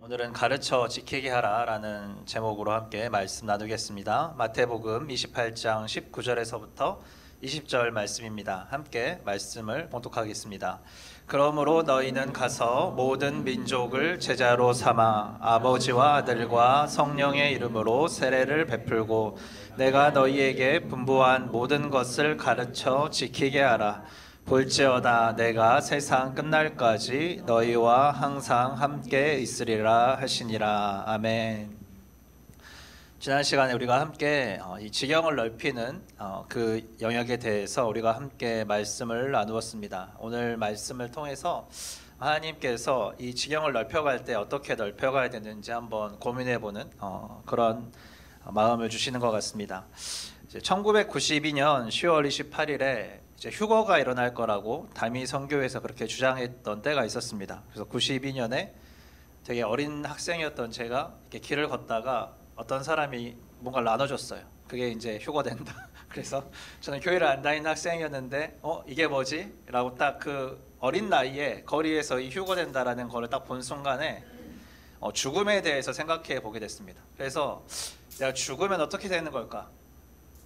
오늘은 가르쳐 지키게 하라 라는 제목으로 함께 말씀 나누겠습니다. 마태복음 28장 19절에서부터 20절 말씀입니다. 함께 말씀을 봉독하겠습니다. 그러므로 너희는 가서 모든 민족을 제자로 삼아 아버지와 아들과 성령의 이름으로 세례를 베풀고 내가 너희에게 분부한 모든 것을 가르쳐 지키게 하라. 볼지어다 내가 세상 끝날까지 너희와 항상 함께 있으리라 하시니라. 아멘. 지난 시간에 우리가 함께 이 지경을 넓히는 그 영역에 대해서 우리가 함께 말씀을 나누었습니다. 오늘 말씀을 통해서 하나님께서 이 지경을 넓혀갈 때 어떻게 넓혀가야 되는지 한번 고민해보는 그런 마음을 주시는 것 같습니다. 1992년 10월 28일에 이제 휴거가 일어날 거라고 담임 선교회에서 그렇게 주장했던 때가 있었습니다. 그래서 92년에 되게 어린 학생이었던 제가 이렇게 길을 걷다가 어떤 사람이 뭔가를 나눠줬어요. 그게 이제 휴거된다. 그래서 저는 교회를 안 다니는 학생이었는데 이게 뭐지? 라고 딱 그 어린 나이에 거리에서 이 휴거된다라는 거를 딱 본 순간에 죽음에 대해서 생각해 보게 됐습니다. 그래서 내가 죽으면 어떻게 되는 걸까?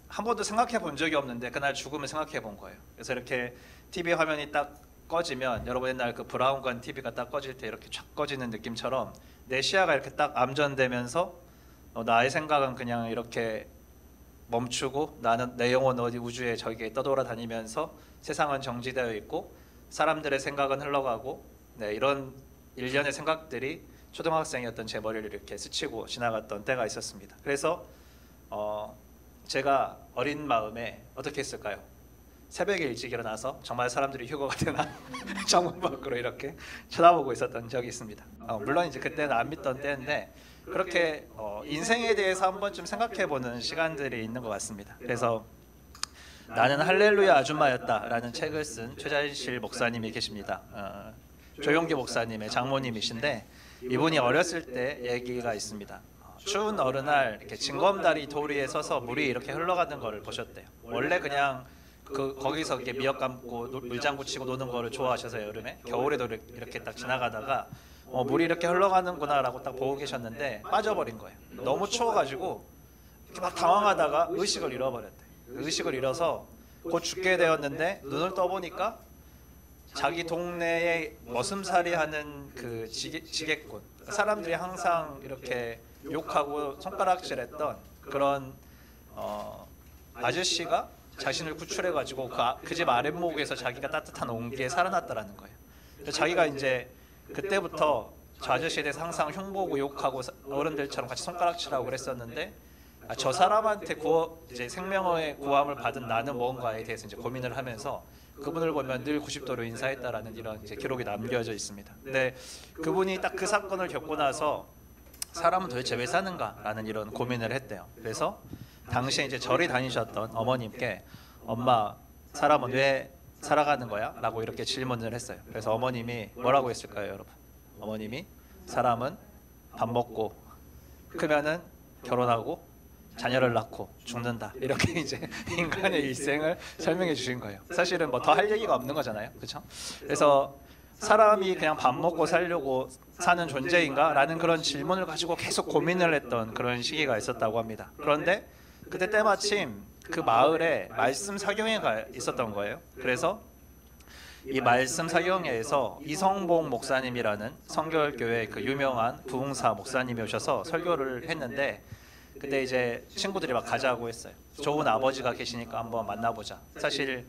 한 번도 생각해 본 적이 없는데 그날 죽음을 생각해 본 거예요. 그래서 이렇게 TV 화면이 딱 꺼지면 여러분 옛날 그 브라운관 TV가 딱 꺼질 때 이렇게 쫙 꺼지는 느낌처럼 내 시야가 이렇게 딱 암전되면서 나의 생각은 그냥 이렇게 멈추고 나는 내 영혼 어디 우주에 저기에 떠돌아다니면서 세상은 정지되어 있고 사람들의 생각은 흘러가고 이런 일련의 생각들이 초등학생이었던 제 머리를 이렇게 스치고 지나갔던 때가 있었습니다. 그래서 제가 어린 마음에 어떻게 했을까요? 새벽에 일찍 일어나서 정말 사람들이 휴거가 되나 정문 밖으로 이렇게 쳐다보고 있었던 적이 있습니다. 물론 이제 그때는 안 믿던 때인데 그렇게 인생에 대해서 한 번쯤 생각해보는 시간들이 있는 것 같습니다. 그래서 나는 할렐루야 아줌마였다라는 책을 쓴 최자실 목사님이 계십니다. 조용기 목사님의 장모님이신데 이분이 어렸을 때 얘기가 있습니다. 추운 어느날 이렇게 징검다리 도리에 서서 물이 이렇게 흘러가는 거를 보셨대요. 원래 그냥 거기서 이렇게 미역 감고 물장구 치고 노는 거를 좋아하셔서 여름에 겨울에도 이렇게 딱 지나가다가 물이 이렇게 흘러가는구나라고 딱 보고 계셨는데 빠져버린 거예요. 너무 추워가지고 이렇게 막 당황하다가 의식을 잃어버렸대요. 의식을 잃어서 곧 죽게 되었는데 눈을 떠보니까 자기 동네에 머슴살이 하는 그 지게꾼, 사람들이 항상 이렇게 욕하고 손가락질했던 그런 아저씨가 자신을 구출해가지고 그 집 아랫목에서 자기가 따뜻한 온기에 살아났다라는 거예요. 그래서 자기가 이제 그때부터 저 아저씨에 대해서 항상 흉보고 욕하고 어른들처럼 같이 손가락질하고 그랬었는데 저 사람한테 이제 생명의 구함을 받은 나는 뭔가에 대해서 이제 고민을 하면서 그분을 보면 늘 90도로 인사했다라는 이런 이제 기록이 남겨져 있습니다. 근데 그분이 딱 그 사건을 겪고 나서 사람은 도대체 왜 사는가라는 이런 고민을 했대요. 그래서 당시에 이제 절에 다니셨던 어머님께 엄마 사람은 왜 살아가는 거야? 라고 이렇게 질문을 했어요. 그래서 어머님이 뭐라고 했을까요, 여러분? 어머님이 사람은 밥 먹고 크면은 결혼하고 자녀를 낳고 죽는다. 이렇게 이제 인간의 일생을 설명해 주신 거예요. 사실은 뭐 더 할 얘기가 없는 거잖아요. 그렇죠? 그래서 사람이 그냥 밥 먹고 살려고 사는 존재인가? 라는 그런 질문을 가지고 계속 고민을 했던 그런 시기가 있었다고 합니다. 그런데 그때 때마침 그 마을에 말씀 사경회가 있었던 거예요. 그래서 이 말씀 사경회에서 이성봉 목사님이라는 성결교회 그 유명한 부흥사 목사님이 오셔서 설교를 했는데 그때 이제 친구들이 막 가자고 했어요. 좋은 아버지가 계시니까 한번 만나보자. 사실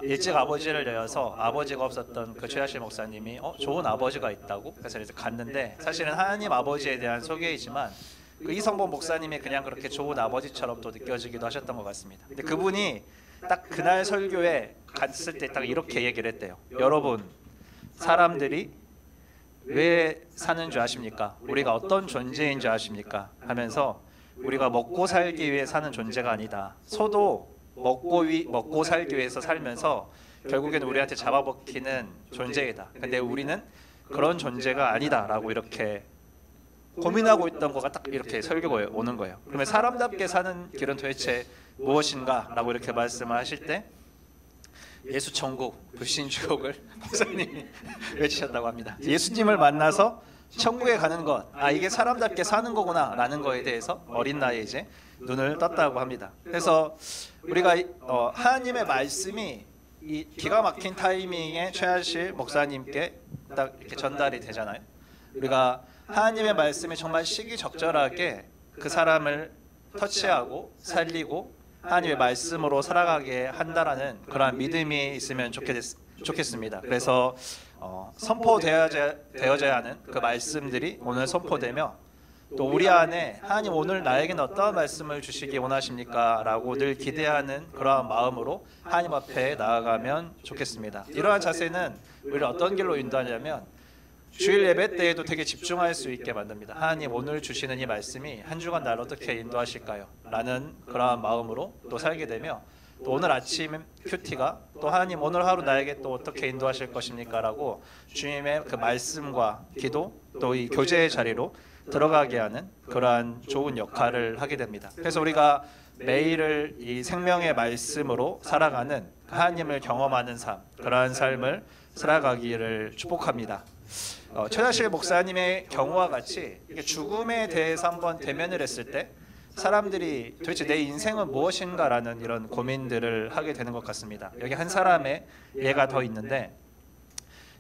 일찍 아버지를 내어서 아버지가 없었던 그 최하실 목사님이 좋은 아버지가 있다고 그래서 이제 갔는데 사실은 하나님 아버지에 대한 소개이지만 그 이성범 목사님이 그냥 그렇게 좋은 아버지처럼 또 느껴지기도 하셨던 것 같습니다. 근데 그분이 딱 그날 설교에 갔을 때 딱 이렇게 얘기를 했대요. 여러분, 사람들이 왜 사는 줄 아십니까? 우리가 어떤 존재인 줄 아십니까? 하면서 우리가 먹고 살기 위해 사는 존재가 아니다. 소도 먹고 살기 위해서 살면서 결국에는 우리한테 잡아먹히는 존재이다. 근데 우리는 그런 존재가 아니다라고 이렇게 고민하고 있던 거가 딱 이렇게 설교가 오는 거예요. 그러면 사람답게 사는 길은 도대체 무엇인가? 라고 이렇게 말씀을 하실 때 예수 천국, 불신 지옥을 목사님이 외치셨다고 합니다. 예수님을 만나서 천국에 가는 것, 이게 사람답게 사는 거구나라는 거에 대해서 어린 나이에 이제 눈을 떴다고 합니다. 그래서 우리가 하나님의 말씀이 이 기가 막힌 타이밍에 최하실 목사님께 딱 이렇게 전달이 되잖아요. 우리가 하나님의 말씀이 정말 시기적절하게 그 사람을 터치하고 살리고 하나님의 말씀으로 살아가게 한다라는 그러한 믿음이 있으면 좋겠습니다. 그래서 선포되어져야 하는 그 말씀들이 오늘 선포되며 또 우리 안에 하나님 오늘 나에게는 어떠한 말씀을 주시기 원하십니까? 라고 늘 기대하는 그러한 마음으로 하나님 앞에 나아가면 좋겠습니다. 이러한 자세는 우리를 어떤 길로 인도하냐면 주일 예배 때에도 되게 집중할 수 있게 만듭니다. 하나님 오늘 주시는 이 말씀이 한 주간 나를 어떻게 인도하실까요? 라는 그러한 마음으로 또 살게 되며 또 오늘 아침 큐티가 또 하나님 오늘 하루 나에게 또 어떻게 인도하실 것입니까? 라고 주님의 그 말씀과 기도 또 이 교제의 자리로 들어가게 하는 그러한 좋은 역할을 하게 됩니다. 그래서 우리가 매일을 이 생명의 말씀으로 살아가는 하나님을 경험하는 삶, 그러한 삶을 살아가기를 축복합니다. 최다실 목사님의 경우와 같이 죽음에 대해서 한번 대면을 했을 때 사람들이 도대체 내 인생은 무엇인가라는 이런 고민들을 하게 되는 것 같습니다. 여기 한 사람의 예가 더 있는데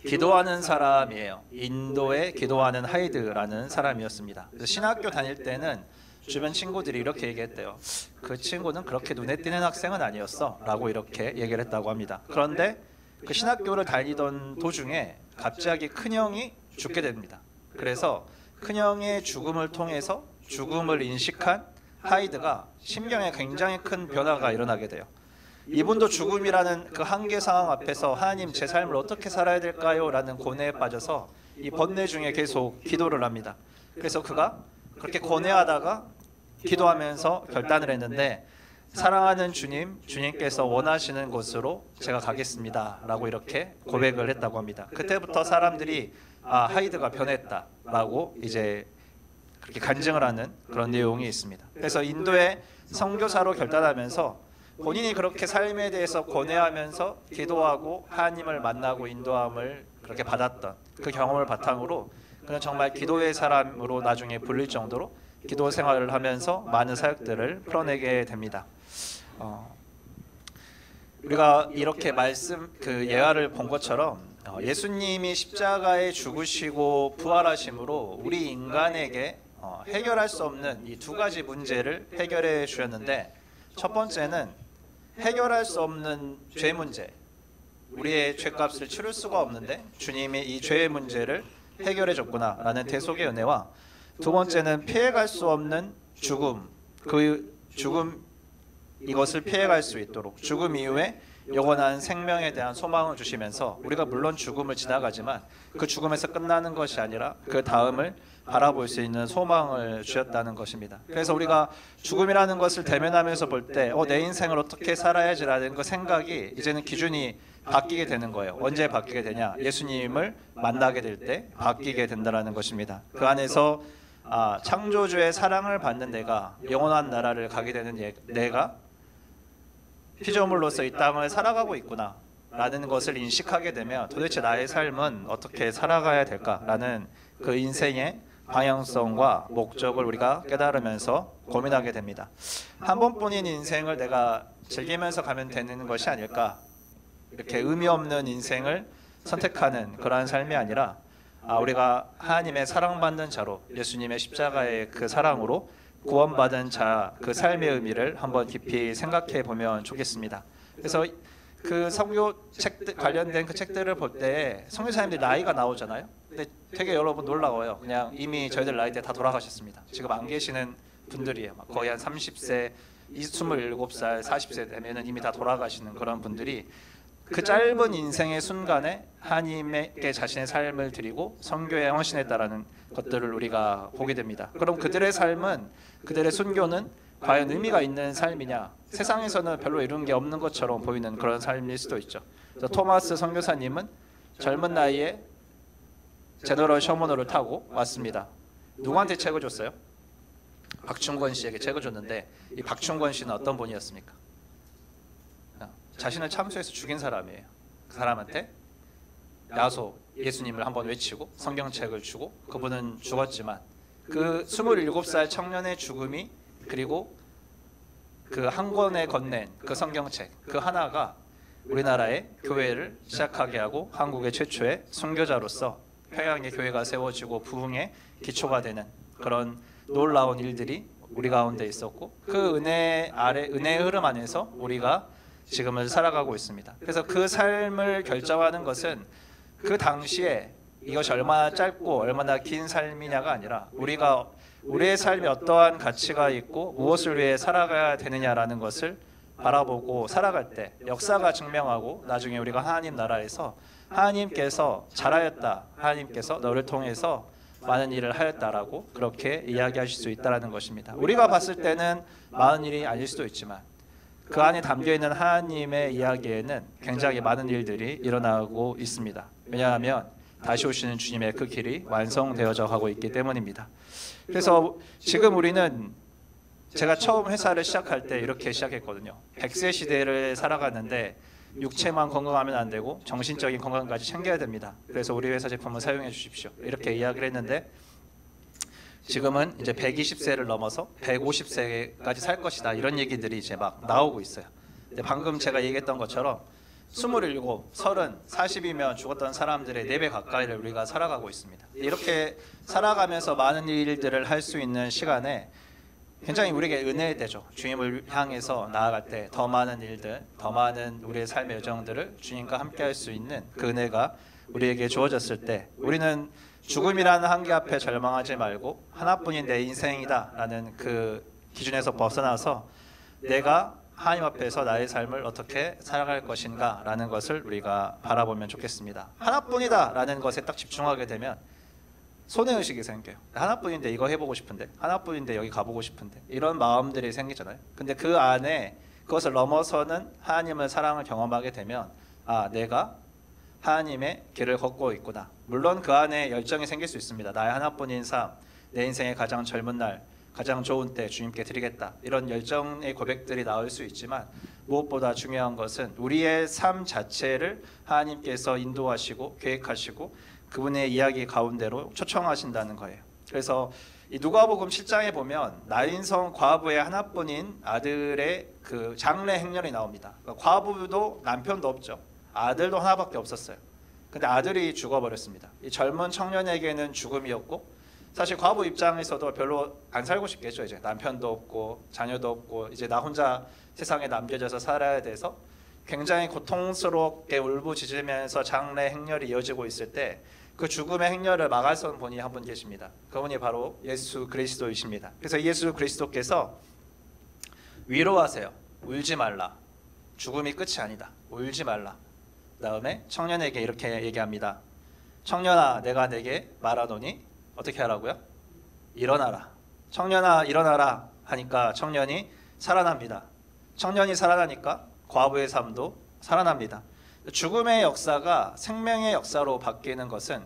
기도하는 사람이에요. 인도에 기도하는 하이드라는 사람이었습니다. 그래서 신학교 다닐 때는 주변 친구들이 이렇게 얘기했대요. 그 친구는 그렇게 눈에 띄는 학생은 아니었어 라고 이렇게 얘기를 했다고 합니다. 그런데 그 신학교를 다니던 도중에 갑자기 큰형이 죽게 됩니다. 그래서 큰형의 죽음을 통해서 죽음을 인식한 하이드가 심경에 굉장히 큰 변화가 일어나게 돼요. 이분도 죽음이라는 그 한계 상황 앞에서 하나님 제 삶을 어떻게 살아야 될까요? 라는 고뇌에 빠져서 이 번뇌 중에 계속 기도를 합니다. 그래서 그가 그렇게 고뇌하다가 기도하면서 결단을 했는데 사랑하는 주님께서 원하시는 곳으로 제가 가겠습니다 라고 이렇게 고백을 했다고 합니다. 그때부터 사람들이 하이드가 변했다 라고 이제 그렇게 간증을 하는 그런 내용이 있습니다. 그래서 인도의 선교사로 결단하면서 본인이 그렇게 삶에 대해서 고뇌하면서 기도하고 하나님을 만나고 인도함을 그렇게 받았던 그 경험을 바탕으로 그는 정말 기도의 사람으로 나중에 불릴 정도로 기도 생활을 하면서 많은 사역들을 풀어내게 됩니다. 우리가 이렇게 말씀 그 예화를 본 것처럼 예수님이 십자가에 죽으시고 부활하심으로 우리 인간에게 해결할 수 없는 이 두 가지 문제를 해결해 주셨는데 첫 번째는 해결할 수 없는 죄 문제, 우리의 죄값을 치를 수가 없는데 주님이 이 죄의 문제를 해결해 줬구나라는 대속의 은혜와 두 번째는 피해갈 수 없는 죽음, 그 죽음 이것을 피해갈 수 있도록 죽음 이후에 영원한 생명에 대한 소망을 주시면서 우리가 물론 죽음을 지나가지만 그 죽음에서 끝나는 것이 아니라 그 다음을 바라볼 수 있는 소망을 주셨다는 것입니다. 그래서 우리가 죽음이라는 것을 대면하면서 볼 때 내 인생을 어떻게 살아야지라는 그 생각이 이제는 기준이 바뀌게 되는 거예요. 언제 바뀌게 되냐? 예수님을 만나게 될 때 바뀌게 된다는 것입니다. 그 안에서 창조주의 사랑을 받는 내가 영원한 나라를 가게 되는 내가 피조물로서 이 땅을 살아가고 있구나 라는 것을 인식하게 되면 도대체 나의 삶은 어떻게 살아가야 될까라는 그 인생의 방향성과 목적을 우리가 깨달으면서 고민하게 됩니다. 한 번뿐인 인생을 내가 즐기면서 가면 되는 것이 아닐까, 이렇게 의미 없는 인생을 선택하는 그러한 삶이 아니라 우리가 하나님의 사랑받는 자로 예수님의 십자가의 그 사랑으로 구원받은 자, 그 삶의 의미를 한번 깊이 생각해 보면 좋겠습니다. 그래서 그 선교 책 관련된 그 책들을 볼 때 선교사님들 나이가 나오잖아요. 근데 되게 여러분 놀라워요. 그냥 이미 저희들 나이 때 다 돌아가셨습니다. 지금 안 계시는 분들이에요. 거의 한 30세, 27살, 40세 되면은 이미 다 돌아가시는 그런 분들이 그 짧은 인생의 순간에 하나님께 자신의 삶을 드리고 선교에 헌신했다라는 것들을 우리가 보게 됩니다. 그럼 그들의 삶은, 그들의 순교는 과연 의미가 있는 삶이냐? 세상에서는 별로 이룬 게 없는 것처럼 보이는 그런 삶일 수도 있죠. 토마스 선교사님은 젊은 나이에 제너럴 셔먼호를 타고 왔습니다. 누구한테 책을 줬어요? 박충권 씨에게 책을 줬는데 이 박충권 씨는 어떤 야소 예수님을 한번 외치고 성경책을 주고 그분은 죽었지만 그 27살 청년의 죽음이 그리고 그 한 권에 건넨 그 성경책 그 하나가 우리나라의 교회를 시작하게 하고 한국의 최초의 선교자로서 평양의 교회가 세워지고 부흥의 기초가 되는 그런 놀라운 일들이 우리 가운데 있었고 그 은혜 아래 은혜의 흐름 안에서 우리가 지금을 살아가고 있습니다. 그래서 그 삶을 결정하는 것은 그 당시에 이것이 얼마나 짧고 얼마나 긴 삶이냐가 아니라 우리가 우리의 삶에 어떠한 가치가 있고 무엇을 위해 살아가야 되느냐라는 것을 바라보고 살아갈 때 역사가 증명하고 나중에 우리가 하나님 나라에서 하나님께서 잘하였다, 하나님께서 너를 통해서 많은 일을 하였다라고 그렇게 이야기하실 수 있다는 것입니다. 우리가 봤을 때는 많은 일이 아닐 수도 있지만 그 안에 담겨있는 하나님의 이야기에는 굉장히 많은 일들이 일어나고 있습니다. 왜냐하면 다시 오시는 주님의 그 길이 완성되어져 가고 있기 때문입니다. 그래서 지금 우리는 제가 처음 회사를 시작할 때 이렇게 시작했거든요. 100세 시대를 살아갔는데 육체만 건강하면 안 되고 정신적인 건강까지 챙겨야 됩니다. 그래서 우리 회사 제품을 사용해 주십시오. 이렇게 이야기를 했는데 지금은 이제 120세를 넘어서 150세까지 살 것이다. 이런 얘기들이 이제 막 나오고 있어요. 근데 방금 제가 얘기했던 것처럼 27, 30, 40이면 죽었던 사람들의 4배 가까이를 우리가 살아가고 있습니다. 이렇게 살아가면서 많은 일들을 할 수 있는 시간에 굉장히 우리에게 은혜의 때죠. 주님을 향해서 나아갈 때 더 많은 일들, 더 많은 우리의 삶의 여정들을 주님과 함께 할 수 있는 그 은혜가 우리에게 주어졌을 때 우리는 죽음이라는 한계 앞에 절망하지 말고 하나뿐인 내 인생이다 라는 그 기준에서 벗어나서 내가 하나님 앞에서 나의 삶을 어떻게 살아갈 것인가 라는 것을 우리가 바라보면 좋겠습니다. 하나뿐이다 라는 것에 딱 집중하게 되면 손해의식이 생겨요. 하나뿐인데 이거 해보고 싶은데, 하나뿐인데 여기 가보고 싶은데, 이런 마음들이 생기잖아요. 근데 그 안에 그것을 넘어서는 하나님의 사랑을 경험하게 되면 아, 내가 하나님의 길을 걷고 있구나. 물론 그 안에 열정이 생길 수 있습니다. 나의 하나뿐인 삶, 내 인생의 가장 젊은 날, 가장 좋은 때 주님께 드리겠다. 이런 열정의 고백들이 나올 수 있지만 무엇보다 중요한 것은 우리의 삶 자체를 하나님께서 인도하시고 계획하시고 그분의 이야기 가운데로 초청하신다는 거예요. 그래서 이 누가복음 7장에 보면 나인성 과부의 하나뿐인 아들의 그 장례 행렬이 나옵니다. 그러니까 과부도 남편도 없죠. 아들도 하나밖에 없었어요. 근데 아들이 죽어버렸습니다. 이 젊은 청년에게는 죽음이었고 사실 과부 입장에서도 별로 안 살고 싶겠죠. 이제 남편도 없고 자녀도 없고 이제 나 혼자 세상에 남겨져서 살아야 돼서 굉장히 고통스럽게 울부짖으면서 장례 행렬이 이어지고 있을 때 그 죽음의 행렬을 막아선 분이 한 분 계십니다. 그분이 바로 예수 그리스도이십니다. 그래서 예수 그리스도께서 위로하세요. 울지 말라. 죽음이 끝이 아니다. 울지 말라. 그다음에 청년에게 이렇게 얘기합니다. 청년아, 내가 내게 말하노니 어떻게 하라고요? 일어나라. 청년아, 일어나라 하니까 청년이 살아납니다. 청년이 살아나니까 과부의 삶도 살아납니다. 죽음의 역사가 생명의 역사로 바뀌는 것은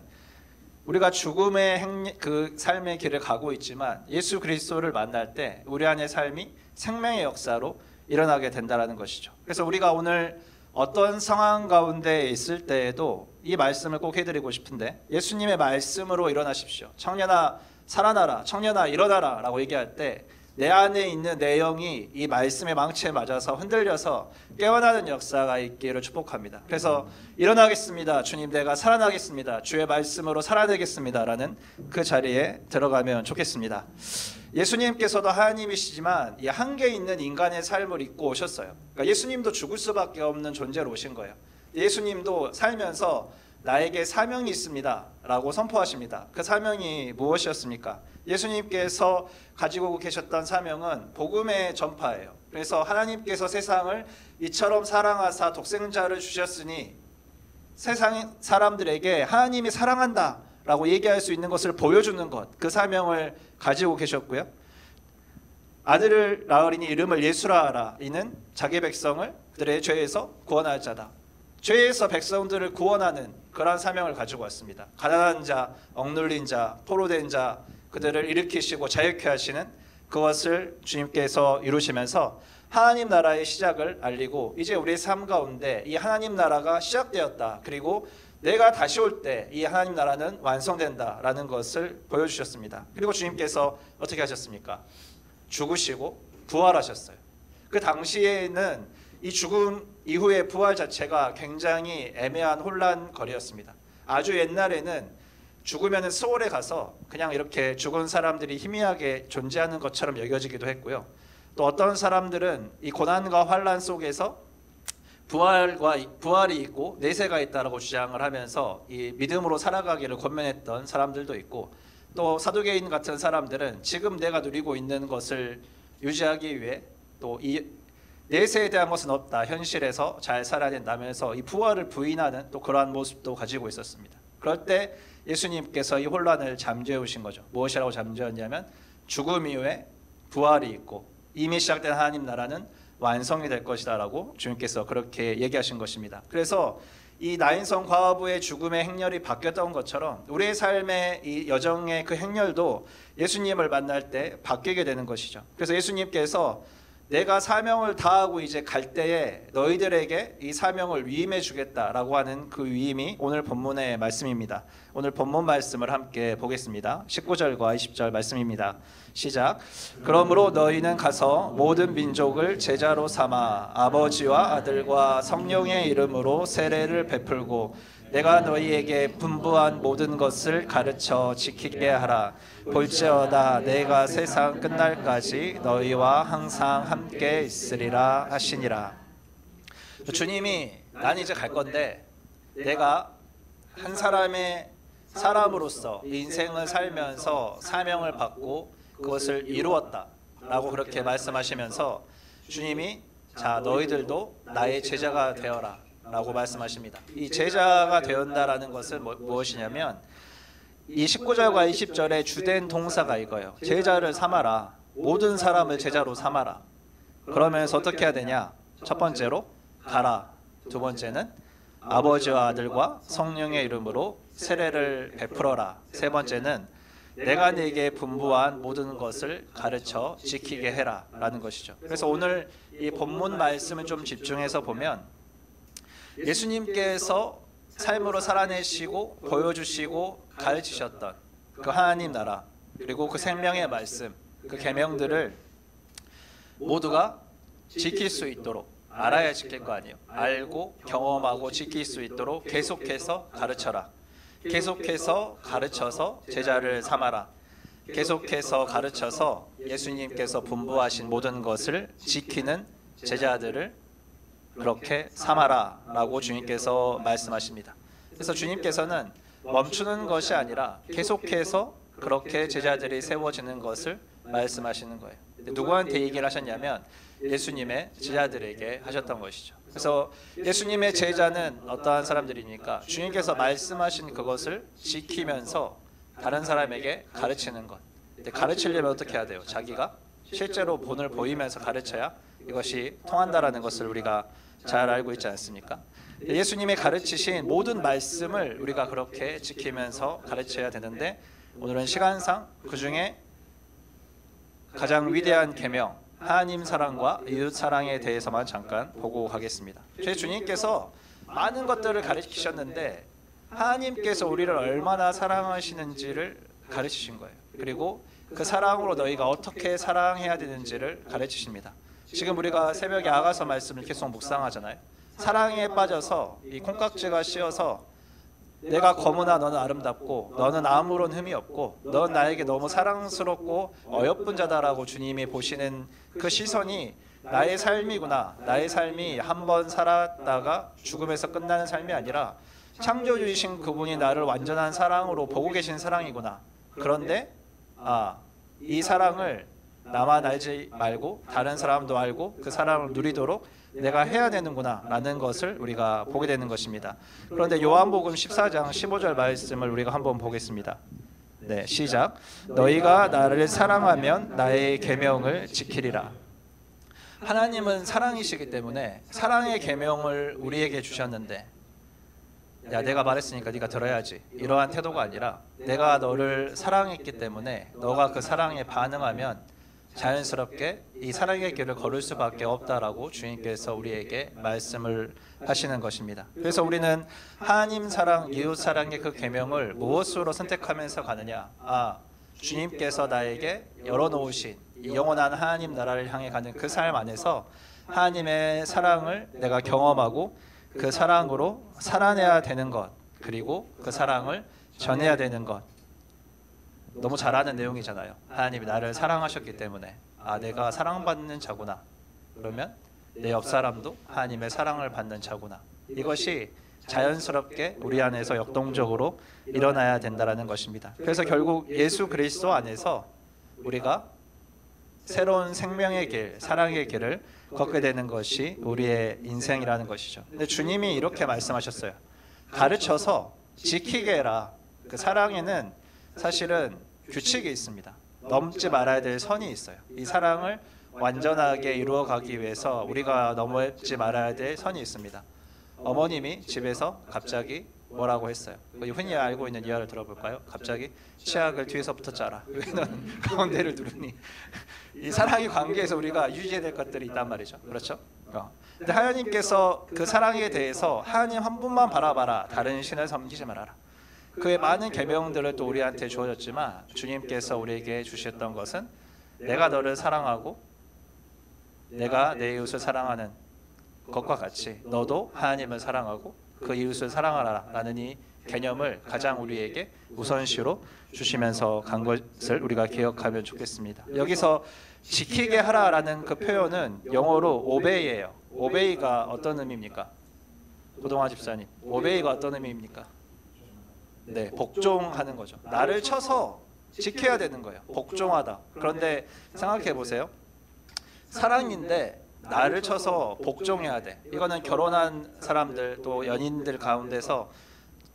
우리가 죽음의 그 삶의 길을 가고 있지만 예수 그리스도를 만날 때 우리 안의 삶이 생명의 역사로 일어나게 된다는 것이죠. 그래서 우리가 오늘 어떤 상황 가운데 있을 때에도 이 말씀을 꼭 해드리고 싶은데 예수님의 말씀으로 일어나십시오. 청년아 살아나라. 청년아 일어나라 라고 얘기할 때 내 안에 있는 내용이 이 말씀의 망치에 맞아서 흔들려서 깨어나는 역사가 있기를 축복합니다. 그래서 일어나겠습니다. 주님, 내가 살아나겠습니다. 주의 말씀으로 살아내겠습니다. 라는 그 자리에 들어가면 좋겠습니다. 예수님께서도 하나님이시지만 이 한계 있는 인간의 삶을 입고 오셨어요. 그러니까 예수님도 죽을 수밖에 없는 존재로 오신 거예요. 예수님도 살면서 나에게 사명이 있습니다 라고 선포하십니다. 그 사명이 무엇이었습니까? 예수님께서 가지고 계셨던 사명은 복음의 전파예요. 그래서 하나님께서 세상을 이처럼 사랑하사 독생자를 주셨으니 세상 사람들에게 하나님이 사랑한다 라고 얘기할 수 있는 것을 보여주는 것, 그 사명을 가지고 계셨고요. 아들을 낳으리니 이름을 예수라 하라. 이는 자기 백성을 그들의 죄에서 구원할 자다. 죄에서 백성들을 구원하는 그러한 사명을 가지고 왔습니다. 가난한 자, 억눌린 자, 포로된 자 그들을 일으키시고 자유케 하시는 그것을 주님께서 이루시면서 하나님 나라의 시작을 알리고 이제 우리의 삶 가운데 이 하나님 나라가 시작되었다. 그리고 내가 다시 올 때 이 하나님 나라는 완성된다라는 것을 보여주셨습니다. 그리고 주님께서 어떻게 하셨습니까? 죽으시고 부활하셨어요. 그 당시에는 이 죽음 이후의 부활 자체가 굉장히 애매한 혼란거리였습니다. 아주 옛날에는 죽으면 스올에 가서 그냥 이렇게 죽은 사람들이 희미하게 존재하는 것처럼 여겨지기도 했고요. 또 어떤 사람들은 이 고난과 환란 속에서 부활이 있고 내세가 있다라고 주장을 하면서 이 믿음으로 살아가기를 권면했던 사람들도 있고, 또 사두개인 같은 사람들은 지금 내가 누리고 있는 것을 유지하기 위해 또 이 내세에 대한 것은 없다, 현실에서 잘 살아야 된다면서 이 부활을 부인하는 또 그러한 모습도 가지고 있었습니다. 그럴 때 예수님께서 이 혼란을 잠재우신 거죠. 무엇이라고 잠재웠냐면 죽음 이후에 부활이 있고 이미 시작된 하나님 나라는 완성이 될 것이다 라고 주님께서 그렇게 얘기하신 것입니다. 그래서 이 나인성 과부의 죽음의 행렬이 바뀌었던 것처럼 우리의 삶의 이 여정의 그 행렬도 예수님을 만날 때 바뀌게 되는 것이죠. 그래서 예수님께서 내가 사명을 다하고 이제 갈 때에 너희들에게 이 사명을 위임해 주겠다라고 하는 그 위임이 오늘 본문의 말씀입니다. 오늘 본문 말씀을 함께 보겠습니다. 19절과 20절 말씀입니다. 시작. 그러므로 너희는 가서 모든 민족을 제자로 삼아 아버지와 아들과 성령의 이름으로 세례를 베풀고 내가 너희에게 분부한 모든 것을 가르쳐 지키게 하라. 볼지어다 내가 세상 끝날까지 너희와 항상 함께 있으리라 하시니라. 주님이 난 이제 갈 건데 내가 한 사람으로서 인생을 살면서 사명을 받고 그것을 이루었다라고 그렇게 말씀하시면서 주님이 자 너희들도 나의 제자가 되어라 라고 말씀하십니다. 이 제자가 되었다라는 것은 무엇이냐면 이 19절과 20절의 주된 동사가 이거예요. 제자를 삼아라. 모든 사람을 제자로 삼아라. 그러면서 어떻게 해야 되냐? 첫 번째로 가라. 두 번째는 아버지와 아들과 성령의 이름으로 세례를 베풀어라. 세 번째는 내가 네게 분부한 모든 것을 가르쳐 지키게 해라 라는 것이죠. 그래서 오늘 이 본문 말씀을 좀 집중해서 보면 예수님께서 삶으로 살아내시고 보여주시고 가르치셨던 그 하나님 나라 그리고 그 생명의 말씀 그 계명들을 모두가 지킬 수 있도록 알아야 지킬 거 아니에요. 알고 경험하고 지킬 수 있도록 계속해서 가르쳐라. 계속해서 가르쳐서 제자를 삼아라. 계속해서 가르쳐서 예수님께서 분부하신 모든 것을 지키는 제자들을 그렇게 삼아라 라고 주님께서 말씀하십니다. 그래서 주님께서는 멈추는 것이 아니라 계속해서 그렇게 제자들이 세워지는 것을 말씀하시는 거예요. 누구한테 얘기를 하셨냐면 예수님의 제자들에게 하셨던 것이죠. 그래서 예수님의 제자는 어떠한 사람들입니까? 주님께서 말씀하신 그것을 지키면서 다른 사람에게 가르치는 것. 가르치려면 어떻게 해야 돼요? 자기가 실제로 본을 보이면서 가르쳐야 이것이 통한다라는 것을 우리가 잘 알고 있지 않습니까? 예수님의 가르치신 모든 말씀을 우리가 그렇게 지키면서 가르쳐야 되는데 오늘은 시간상 그 중에 가장 위대한 계명 하나님 사랑과 이웃 사랑에 대해서만 잠깐 보고 가겠습니다. 저희 주님께서 많은 것들을 가르치셨는데 하나님께서 우리를 얼마나 사랑하시는지를 가르치신 거예요. 그리고 그 사랑으로 너희가 어떻게 사랑해야 되는지를 가르치십니다. 지금 우리가 새벽에 아가서 말씀을 계속 묵상하잖아요. 사랑에 빠져서 이 콩깍지가 씌어서 내가 검으나 너는 아름답고 너는 아무런 흠이 없고 넌 나에게 너무 사랑스럽고 어여쁜 자다라고 주님이 보시는 그 시선이 나의 삶이구나. 나의 삶이 한번 살았다가 죽음에서 끝나는 삶이 아니라 창조주이신 그분이 나를 완전한 사랑으로 보고 계신 사랑이구나. 그런데 이 사랑을 나만 알지 말고 다른 사람도 알고 그 사랑을 누리도록 내가 해야 되는구나 라는 것을 우리가 보게 되는 것입니다. 그런데 요한복음 14장 15절 말씀을 우리가 한번 보겠습니다. 네, 시작. 너희가 나를 사랑하면 나의 계명을 지키리라. 하나님은 사랑이시기 때문에 사랑의 계명을 우리에게 주셨는데 야 내가 말했으니까 네가 들어야지 이러한 태도가 아니라 내가 너를 사랑했기 때문에 너가 그 사랑에 반응하면 자연스럽게 이 사랑의 길을 걸을 수밖에 없다라고 주님께서 우리에게 말씀을 하시는 것입니다. 그래서 우리는 하나님 사랑, 이웃 사랑의 그 계명을 무엇으로 선택하면서 가느냐? 주님께서 나에게 열어놓으신 이 영원한 하나님 나라를 향해 가는 그 삶 안에서 하나님의 사랑을 내가 경험하고 그 사랑으로 살아내야 되는 것, 그리고 그 사랑을 전해야 되는 것. 너무 잘 아는 내용이잖아요. 하나님이 나를 사랑하셨기 때문에 내가 사랑받는 자구나. 그러면 내 옆 사람도 하나님의 사랑을 받는 자구나. 이것이 자연스럽게 우리 안에서 역동적으로 일어나야 된다는 것입니다. 그래서 결국 예수 그리스도 안에서 우리가 새로운 생명의 길, 사랑의 길을 걷게 되는 것이 우리의 인생이라는 것이죠. 근데 주님이 이렇게 말씀하셨어요. 가르쳐서 지키게 해라. 그 사랑에는 사실은 규칙이 있습니다. 넘지 말아야 될 선이 있어요. 이 사랑을 완전하게 이루어가기 위해서 우리가 넘지 말아야 될 선이 있습니다. 어머님이 집에서 갑자기 뭐라고 했어요? 흔히 알고 있는 이야기를 들어볼까요? 갑자기 치약을 뒤에서부터 짜라. 왜 너는 가운데를 누르니? 이 사랑의 관계에서 우리가 유지해야 될 것들이 있단 말이죠. 그렇죠? 근데 하나님께서 그 사랑에 대해서 하나님 한 분만 바라봐라. 다른 신을 섬기지 말아라. 그의 많은 계명들을 또 우리한테 주어졌지만 주님께서 우리에게 주셨던 것은 내가 너를 사랑하고 내가 내 이웃을 사랑하는 것과 같이 너도 하나님을 사랑하고 그 이웃을 사랑하라 라는 이 개념을 가장 우리에게 우선시로 주시면서 간 것을 우리가 기억하면 좋겠습니다. 여기서 지키게 하라라는 그 표현은 영어로 obey예요. obey가 어떤 의미입니까? 고동화 집사님, obey가 어떤 의미입니까? 네, 복종하는 거죠. 나를 쳐서 지켜야 되는 거예요. 복종하다. 그런데 생각해 보세요. 사랑인데 나를 쳐서 복종해야 돼. 이거는 결혼한 사람들 또 연인들 가운데서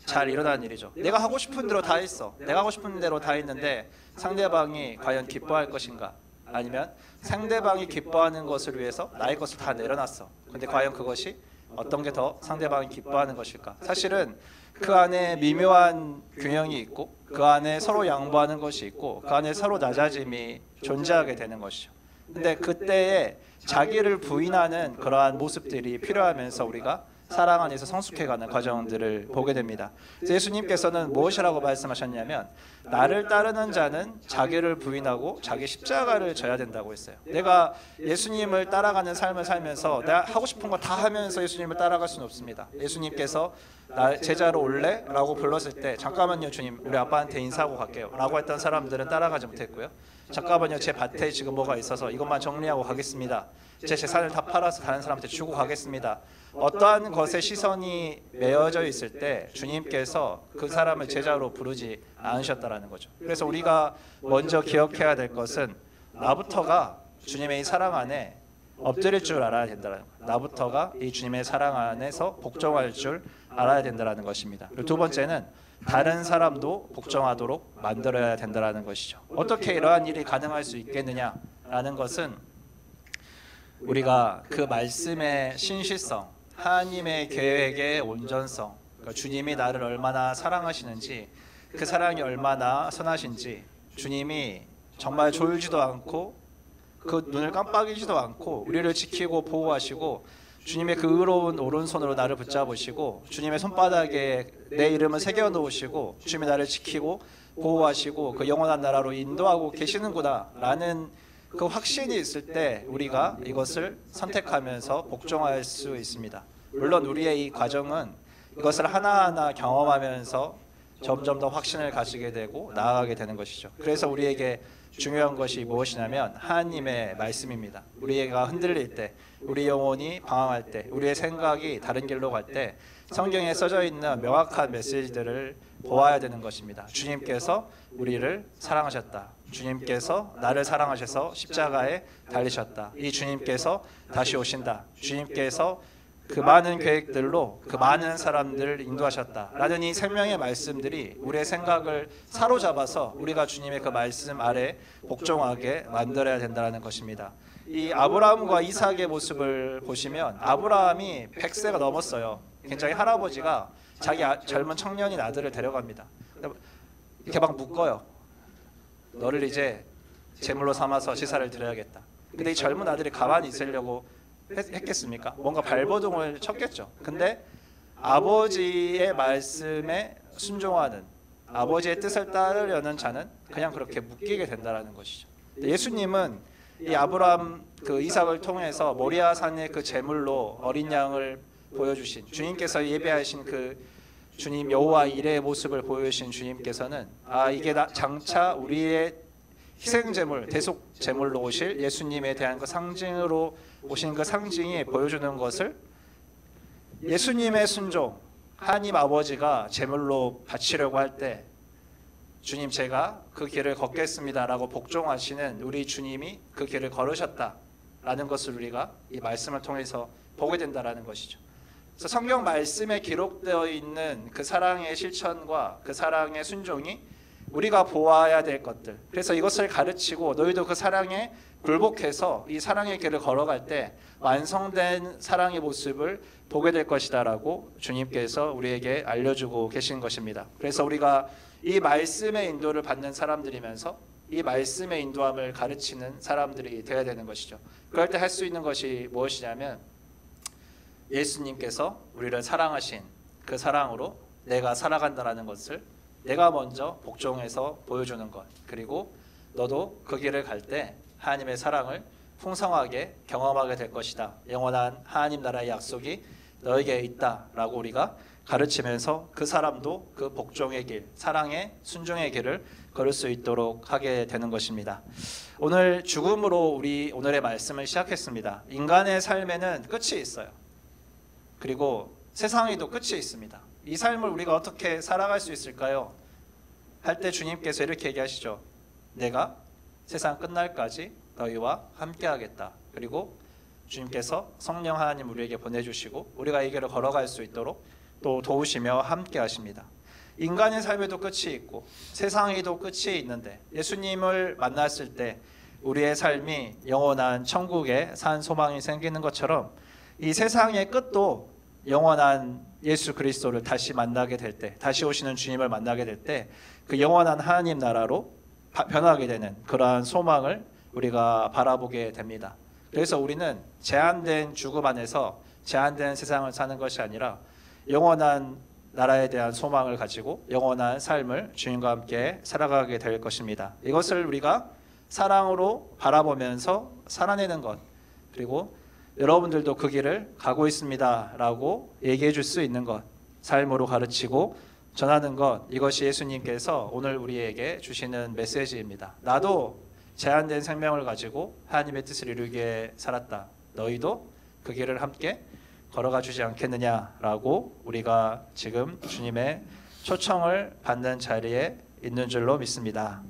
잘 일어나는 일이죠. 내가 하고 싶은 대로 다 했어. 내가 하고 싶은 대로 다 했는데 상대방이 과연 기뻐할 것인가? 아니면 상대방이 기뻐하는 것을 위해서 나의 것을 다 내려놨어. 근데 과연 그것이 어떤 게 더 상대방이 기뻐하는 것일까? 사실은 그 안에 미묘한 균형이 있고 그 안에 서로 양보하는 것이 있고 그 안에 서로 낮아짐이 존재하게 되는 것이죠. 근데 그때에 자기를 부인하는 그러한 모습들이 필요하면서 우리가 사랑 안에서 성숙해가는 과정들을 보게 됩니다. 예수님께서는 무엇이라고 말씀하셨냐면 나를 따르는 자는 자기를 부인하고 자기 십자가를 져야 된다고 했어요. 내가 예수님을 따라가는 삶을 살면서 내가 하고 싶은 거 다 하면서 예수님을 따라갈 수는 없습니다. 예수님께서 나 제자로 올래? 라고 불렀을 때 잠깐만요 주님 우리 아빠한테 인사하고 갈게요 라고 했던 사람들은 따라가지 못했고요. 잠깐만요 제 밭에 지금 뭐가 있어서 이것만 정리하고 가겠습니다. 제 재산을 다 팔아서 다른 사람한테 주고 가겠습니다. 어떠한 것에 시선이 매어져 있을 때 주님께서 그 사람을 제자로 부르지 않으셨다라는 거죠. 그래서 우리가 먼저 기억해야 될 것은 나부터가 주님의 이 사랑 안에 엎드릴 줄 알아야 된다는 거예요. 나부터가 이 주님의 사랑 안에서 복종할 줄 알아야 된다는 것입니다. 그리고 두 번째는 다른 사람도 복종하도록 만들어야 된다는 것이죠. 어떻게 이러한 일이 가능할 수 있겠느냐라는 것은 우리가 그 말씀의 신실성, 하나님의 계획의 온전성, 그러니까 주님이 나를 얼마나 사랑하시는지, 그 사랑이 얼마나 선하신지, 주님이 정말 졸지도 않고 그 눈을 깜빡이지도 않고 우리를 지키고 보호하시고 주님의 그 의로운 오른손으로 나를 붙잡으시고 주님의 손바닥에 내 이름을 새겨놓으시고 주님이 나를 지키고 보호하시고 그 영원한 나라로 인도하고 계시는구나 라는 그 확신이 있을 때 우리가 이것을 선택하면서 복종할 수 있습니다. 물론 우리의 이 과정은 이것을 하나하나 경험하면서 점점 더 확신을 가지게 되고 나아가게 되는 것이죠. 그래서 우리에게 중요한 것이 무엇이냐면 하나님의 말씀입니다. 우리가 흔들릴 때, 우리 영혼이 방황할 때, 우리의 생각이 다른 길로 갈 때 성경에 써져 있는 명확한 메시지들을 보아야 되는 것입니다. 주님께서 우리를 사랑하셨다. 주님께서 나를 사랑하셔서 십자가에 달리셨다. 이 주님께서 다시 오신다. 주님께서 그 많은 계획들로 그 많은 사람들을 인도하셨다라는 이 생명의 말씀들이 우리의 생각을 사로잡아서 우리가 주님의 그 말씀 아래 복종하게 만들어야 된다는 것입니다. 이 아브라함과 이삭의 모습을 보시면 아브라함이 100세가 넘었어요. 굉장히 할아버지가 자기 젊은 청년인 아들을 데려갑니다. 이렇게 막 묶어요. 너를 이제 제물로 삼아서 제사를 드려야겠다. 근데 이 젊은 아들이 가만히 있으려고 했겠습니까? 뭔가 발버둥을 쳤겠죠. 근데 아버지의 말씀에 순종하는, 아버지의 뜻을 따르려는 자는 그냥 그렇게 묶이게 된다라는 것이죠. 예수님은 이 아브라함 그 이삭을 통해서 모리아 산의 그 제물로 어린 양을 보여주신, 주님께서 예배하신 그 주님 여호와 일의 모습을 보여주신 주님께서는 이게 장차 우리의 희생 제물, 대속 제물로 오실 예수님에 대한 그 상징으로 오신 그 상징이 보여주는 것을, 예수님의 순종, 하나님 아버지가 제물로 바치려고 할 때 주님 제가 그 길을 걷겠습니다라고 복종하시는 우리 주님이 그 길을 걸으셨다라는 것을 우리가 이 말씀을 통해서 보게 된다라는 것이죠. 그래서 성경 말씀에 기록되어 있는 그 사랑의 실천과 그 사랑의 순종이 우리가 보아야 될 것들, 그래서 이것을 가르치고 너희도 그 사랑에 굴복해서 이 사랑의 길을 걸어갈 때 완성된 사랑의 모습을 보게 될 것이다라고 주님께서 우리에게 알려주고 계신 것입니다. 그래서 우리가 이 말씀의 인도를 받는 사람들이면서 이 말씀의 인도함을 가르치는 사람들이 되어야 되는 것이죠. 그럴 때 할 수 있는 것이 무엇이냐면, 예수님께서 우리를 사랑하신 그 사랑으로 내가 살아간다라는 것을 내가 먼저 복종해서 보여주는 것, 그리고 너도 그 길을 갈 때 하나님의 사랑을 풍성하게 경험하게 될 것이다. 영원한 하나님 나라의 약속이 너에게 있다라고 우리가 가르치면서 그 사람도 그 복종의 길, 사랑의 순종의 길을 걸을 수 있도록 하게 되는 것입니다. 오늘 죽음으로 우리 오늘의 말씀을 시작했습니다. 인간의 삶에는 끝이 있어요. 그리고 세상에도 끝이 있습니다. 이 삶을 우리가 어떻게 살아갈 수 있을까요? 할 때 주님께서 이렇게 얘기하시죠. 내가 세상 끝날까지 너희와 함께하겠다. 그리고 주님께서 성령 하나님 우리에게 보내주시고 우리가 이 길을 걸어갈 수 있도록 또 도우시며 함께 하십니다. 인간의 삶에도 끝이 있고 세상에도 끝이 있는데, 예수님을 만났을 때 우리의 삶이 영원한 천국에 산 소망이 생기는 것처럼 이 세상의 끝도 영원한 예수 그리스도를 다시 만나게 될 때, 다시 오시는 주님을 만나게 될 때 그 영원한 하나님 나라로 변하게 되는 그러한 소망을 우리가 바라보게 됩니다. 그래서 우리는 제한된 죽음 안에서 제한된 세상을 사는 것이 아니라 영원한 나라에 대한 소망을 가지고 영원한 삶을 주님과 함께 살아가게 될 것입니다. 이것을 우리가 사랑으로 바라보면서 살아내는 것, 그리고 여러분들도 그 길을 가고 있습니다 라고 얘기해 줄 수 있는 것, 삶으로 가르치고 전하는 것, 이것이 예수님께서 오늘 우리에게 주시는 메시지입니다. 나도 제한된 생명을 가지고 하나님의 뜻을 이루기에 살았다. 너희도 그 길을 함께 걸어가 주지 않겠느냐라고 우리가 지금 주님의 초청을 받는 자리에 있는 줄로 믿습니다.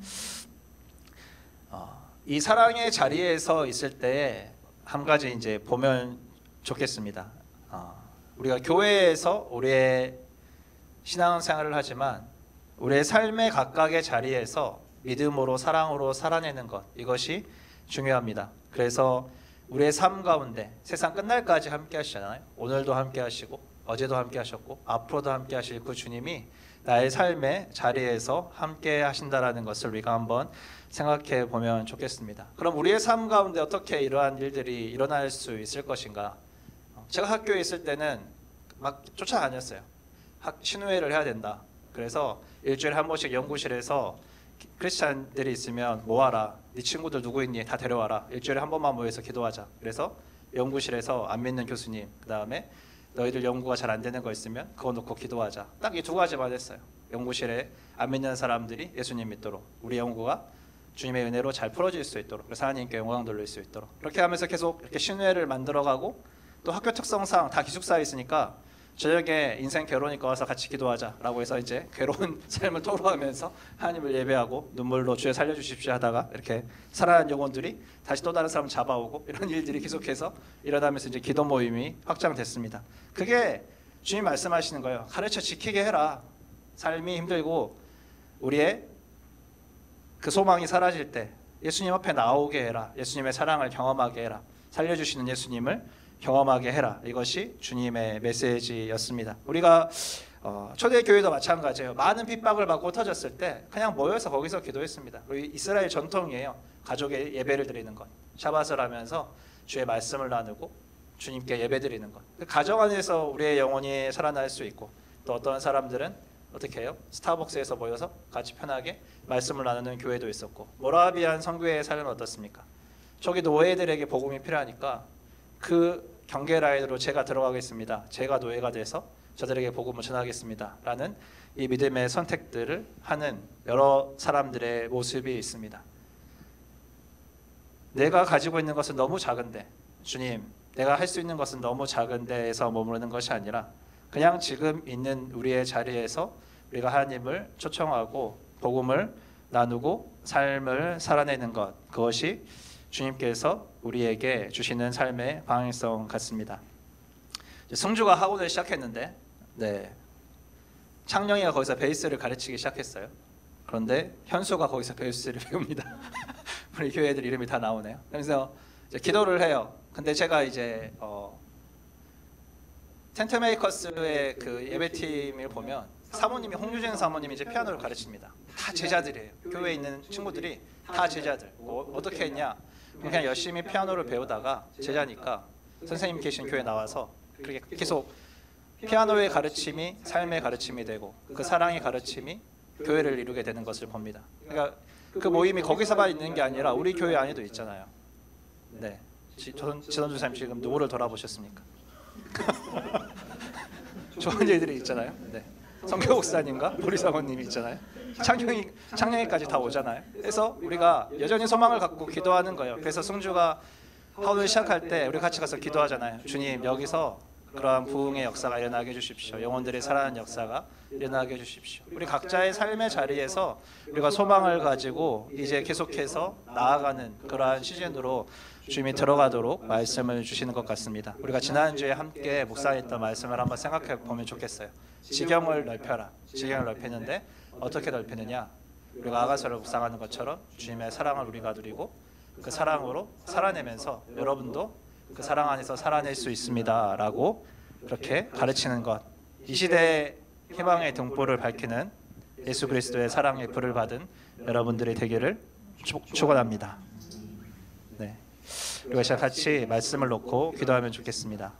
이 사랑의 자리에서 있을 때 한 가지 이제 보면 좋겠습니다. 우리가 교회에서 우리의 신앙생활을 하지만 우리의 삶의 각각의 자리에서 믿음으로 사랑으로 살아내는 것, 이것이 중요합니다. 그래서 우리의 삶 가운데 세상 끝날까지 함께 하시잖아요. 오늘도 함께 하시고 어제도 함께 하셨고 앞으로도 함께 하실 그 주님이 나의 삶의 자리에서 함께 하신다라는 것을 우리가 한번 생각해 보면 좋겠습니다. 그럼 우리의 삶 가운데 어떻게 이러한 일들이 일어날 수 있을 것인가? 제가 학교에 있을 때는 막 쫓아다녔어요. 신우회를 해야 된다. 그래서 일주일에 한 번씩 연구실에서 크리스찬들이 있으면 모아라. 네 친구들 누구 있니? 다 데려와라. 일주일에 한 번만 모여서 기도하자. 그래서 연구실에서 안 믿는 교수님, 그 다음에 너희들 연구가 잘 안 되는 거 있으면 그거 놓고 기도하자. 딱 이 두 가지만 했어요. 연구실에 안 믿는 사람들이 예수님 믿도록, 우리 연구가 주님의 은혜로 잘 풀어질 수 있도록, 그래서 하나님께 영광 돌릴 수 있도록, 그렇게 하면서 계속 이렇게 신뢰를 만들어가고, 또 학교 특성상 다 기숙사에 있으니까 저녁에 인생 괴로우니까 와서 같이 기도하자라고 해서 이제 괴로운 삶을 토로하면서 하나님을 예배하고 눈물로 주여 살려주십시오 하다가 이렇게 살아난 영혼들이 다시 또 다른 사람 잡아오고, 이런 일들이 계속해서 일어나면서 이제 기도 모임이 확장됐습니다. 그게 주님 말씀하시는 거예요. 가르쳐 지키게 해라. 삶이 힘들고 우리의 그 소망이 사라질 때 예수님 앞에 나오게 해라. 예수님의 사랑을 경험하게 해라. 살려주시는 예수님을 경험하게 해라. 이것이 주님의 메시지였습니다. 우리가 초대교회도 마찬가지예요. 많은 핍박을 받고 흩어졌을 때 그냥 모여서 거기서 기도했습니다. 우리 이스라엘 전통이에요. 가족의 예배를 드리는 것, 샤밧을 하면서 주의 말씀을 나누고 주님께 예배드리는 것. 가정 안에서 우리의 영혼이 살아날 수 있고, 또 어떤 사람들은 어떻게 해요? 스타벅스에서 모여서 같이 편하게 말씀을 나누는 교회도 있었고, 모라비안 선교회의 삶은 어떻습니까? 저기 노예들에게 복음이 필요하니까 그 경계 라인으로 제가 들어가겠습니다. 제가 노예가 돼서 저들에게 복음을 전하겠습니다. 라는 이 믿음의 선택들을 하는 여러 사람들의 모습이 있습니다. 내가 가지고 있는 것은 너무 작은데, 주님, 내가 할 수 있는 것은 너무 작은데에서 머무르는 것이 아니라 그냥 지금 있는 우리의 자리에서 우리가 하나님을 초청하고 복음을 나누고 삶을 살아내는 것, 그것이 주님께서 우리에게 주시는 삶의 방향성 같습니다. 승주가 학원을 시작했는데, 창령이가 거기서 베이스를 가르치기 시작했어요. 그런데 현수가 거기서 베이스를 배웁니다. 우리 교회들 이름이 다 나오네요. 그래서 이제 기도를 해요. 근데 제가 이제 텐트메이커스의 그 예배팀을 보면 사모님이, 홍유진 사모님이 이제 피아노를 가르칩니다. 다 제자들이에요. 교회에 있는 친구들이 다 제자들. 어떻게 했냐? 그냥 열심히 피아노를 배우다가 제자니까 선생님 계신 교회 나와서 그렇게 계속 피아노의 가르침이 삶의 가르침이 되고, 그 사랑의 가르침이 교회를 이루게 되는 것을 봅니다. 그러니까 그 모임이 거기서만 있는 게 아니라 우리 교회 안에도 있잖아요. 네, 지선주 사님 지금 누구를 돌아보셨습니까? 좋은 일들이 있잖아요. 네, 성교 목사님과 보리 사모님이 있잖아요. 창녕이까지 다 오잖아요. 그래서 우리가 여전히 소망을 갖고 기도하는 거예요. 그래서 승주가 하원을 시작할 때 우리 같이 가서 기도하잖아요. 주님, 여기서 그러한 부흥의 역사가 일어나게 해주십시오. 영혼들이 살아나는 역사가 일어나게 해주십시오. 우리 각자의 삶의 자리에서 우리가 소망을 가지고 이제 계속해서 나아가는 그러한 시즌으로 주님이 들어가도록 말씀을 주시는 것 같습니다. 우리가 지난주에 함께 묵상했던 말씀을 한번 생각해 보면 좋겠어요. 지경을 넓혀라. 지경을 넓히는데 어떻게 넓히느냐? 우리가 아가서를 묵상하는 것처럼 주님의 사랑을 우리가 누리고 그 사랑으로 살아내면서 여러분도 그 사랑 안에서 살아낼 수 있습니다 라고 그렇게 가르치는 것, 이 시대의 희망의 등불을 밝히는 예수 그리스도의 사랑의 불을 받은 여러분들이 되기를 축원합니다. 네, 우리가 같이 말씀을 놓고 기도하면 좋겠습니다.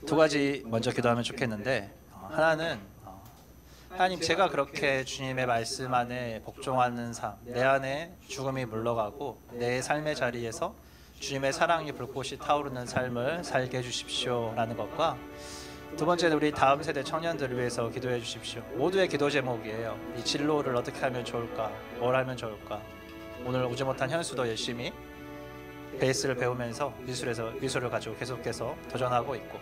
두 가지 먼저 기도하면 좋겠는데, 하나는 하나님, 제가 그렇게 주님의 말씀 안에 복종하는 삶, 내 안에 죽음이 물러가고 내 삶의 자리에서 주님의 사랑이 불꽃이 타오르는 삶을 살게 해주십시오 라는 것과, 두 번째는 우리 다음 세대 청년들을 위해서 기도해 주십시오. 모두의 기도 제목이에요. 이 진로를 어떻게 하면 좋을까? 뭘 하면 좋을까? 오늘 오지 못한 현수도 열심히 베이스를 배우면서 미술을 가지고 계속해서 도전하고 있고,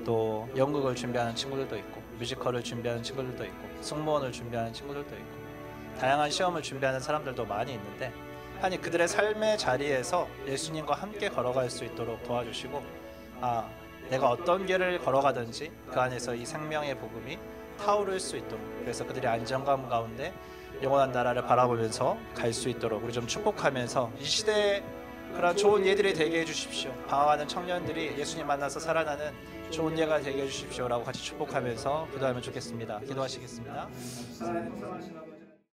또 연극을 준비하는 친구들도 있고, 뮤지컬을 준비하는 친구들도 있고, 승무원을 준비하는 친구들도 있고, 다양한 시험을 준비하는 사람들도 많이 있는데, 하나님, 그들의 삶의 자리에서 예수님과 함께 걸어갈 수 있도록 도와주시고, 내가 어떤 길을 걸어가든지 그 안에서 이 생명의 복음이 타오를 수 있도록, 그래서 그들이 안정감 가운데 영원한 나라를 바라보면서 갈 수 있도록 우리 좀 축복하면서 이 시대에 그런 좋은 예들이 되게 해주십시오. 방황하는 청년들이 예수님 만나서 살아나는 좋은 예가 되게 해주십시오 라고 같이 축복하면서 기도하면 좋겠습니다. 기도하시겠습니다.